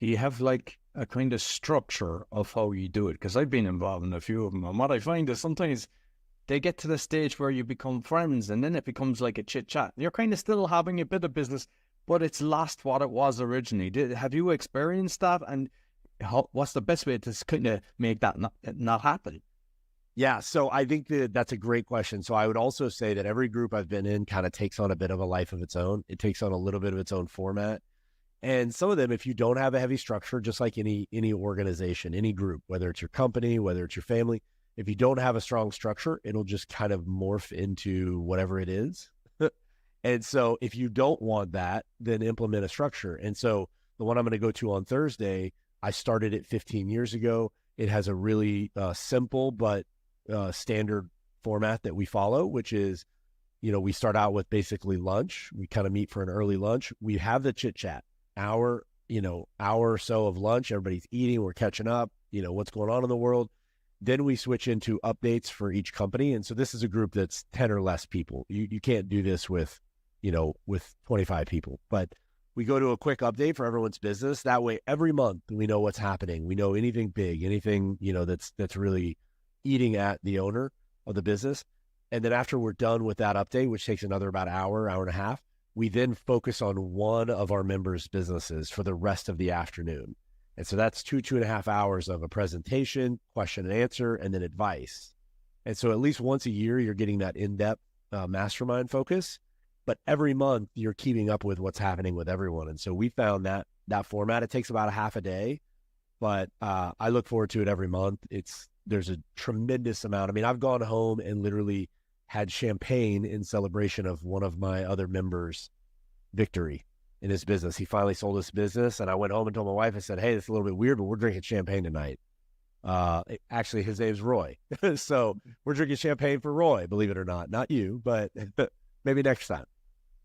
Do you have like a kind of structure of how you do it? Because I've been involved in a few of them, and what I find is sometimes they get to the stage where you become friends, and then it becomes like a chit chat. You're kind of still having a bit of business, but it's lost what it was originally. Have you experienced that? And what's the best way to kind of make that not happen? Yeah, so I think that that's a great question. So I would also say that every group I've been in kind of takes on a bit of a life of its own. It takes on a little bit of its own format. And some of them, if you don't have a heavy structure, just like any organization, any group, whether it's your company, whether it's your family, if you don't have a strong structure, it'll just kind of morph into whatever it is. And so if you don't want that, then implement a structure. And so the one I'm going to go to on Thursday, I started it 15 years ago. It has a really simple but standard format that we follow, which is, we start out with basically lunch. We kind of meet for an early lunch. We have the chit chat hour or so of lunch. Everybody's eating. We're catching up, what's going on in the world. Then we switch into updates for each company. And so this is a group that's 10 or less people. You can't do this with 25 people, but we go to a quick update for everyone's business. That way, every month we know what's happening. We know anything big, anything, that's really eating at the owner of the business. And then after we're done with that update, which takes another about hour and a half, we then focus on one of our members' businesses for the rest of the afternoon. And so that's 2.5 hours of a presentation, question and answer, and then advice. And so at least once a year, you're getting that in-depth mastermind focus. But every month, you're keeping up with what's happening with everyone. And so we found that format, it takes about a half a day, but I look forward to it every month. There's a tremendous amount. I mean, I've gone home and literally had champagne in celebration of one of my other members' victory in his business. He finally sold his business, and I went home and told my wife, I said, hey, it's a little bit weird, but we're drinking champagne tonight. Actually, his name's Roy. So we're drinking champagne for Roy, believe it or not. Not you, but maybe next time.